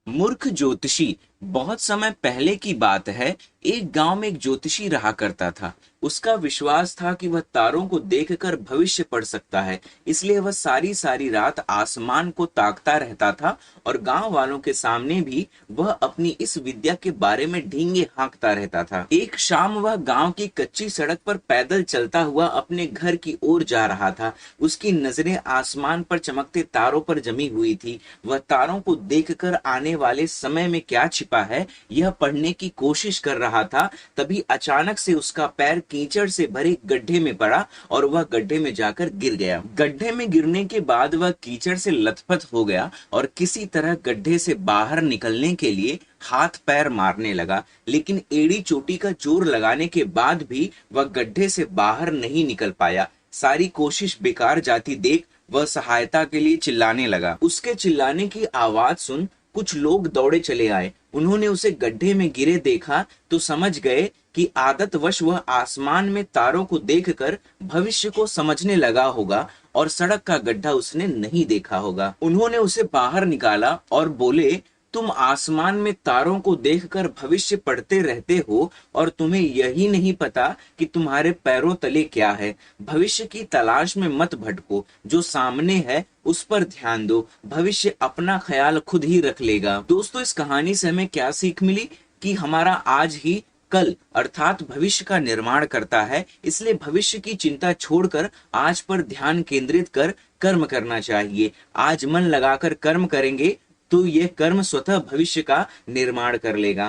मूर्ख ज्योतिषी। बहुत समय पहले की बात है। एक गांव में एक ज्योतिषी रहा करता था। उसका विश्वास था कि वह तारों को देखकर भविष्य पढ़ सकता है। इसलिए वह सारी सारी रात आसमान को ताकता रहता था और गांव वालों के सामने भी वह अपनी इस विद्या के बारे में ढींगे हाँकता रहता था। एक शाम वह गांव की कच्ची सड़क पर पैदल चलता हुआ अपने घर की ओर जा रहा था। उसकी नजरें आसमान पर चमकते तारों पर जमी हुई थी। वह तारों को देखकर आने वाले समय में क्या छिपा है यह पढ़ने की कोशिश कर रहा था। तभी अचानक से उसका पैर कीचड़ से भरे गड्ढे में पड़ा और वह गड्ढे में जाकर गिर गया। गड्ढे में गिरने के बाद वह कीचड़ से लथपथ हो गया और किसी तरह गड्ढे से बाहर निकलने के लिए हाथ पैर मारने लगा, लेकिन एड़ी चोटी का जोर लगाने के बाद भी वह गड्ढे से बाहर नहीं निकल पाया। सारी कोशिश बेकार जाती देख वह सहायता के लिए चिल्लाने लगा। उसके चिल्लाने की आवाज सुन कुछ लोग दौड़े चले आए। उन्होंने उसे गड्ढे में गिरे देखा तो समझ गए कि आदतवश वह आसमान में तारों को देखकर भविष्य को समझने लगा होगा और सड़क का गड्ढा उसने नहीं देखा होगा। उन्होंने उसे बाहर निकाला और बोले, तुम आसमान में तारों को देखकर भविष्य पढ़ते रहते हो और तुम्हें यही नहीं पता कि तुम्हारे पैरों तले क्या है। भविष्य की तलाश में मत भटको, जो सामने है उस पर ध्यान दो। भविष्य अपना ख्याल खुद ही रख लेगा। दोस्तों, इस कहानी से हमें क्या सीख मिली कि हमारा आज ही कल अर्थात भविष्य का निर्माण करता है। इसलिए भविष्य की चिंता छोड़कर आज पर ध्यान केंद्रित कर कर्म करना चाहिए। आज मन लगाकर कर्म करेंगे तो यह कर्म स्वतः भविष्य का निर्माण कर लेगा।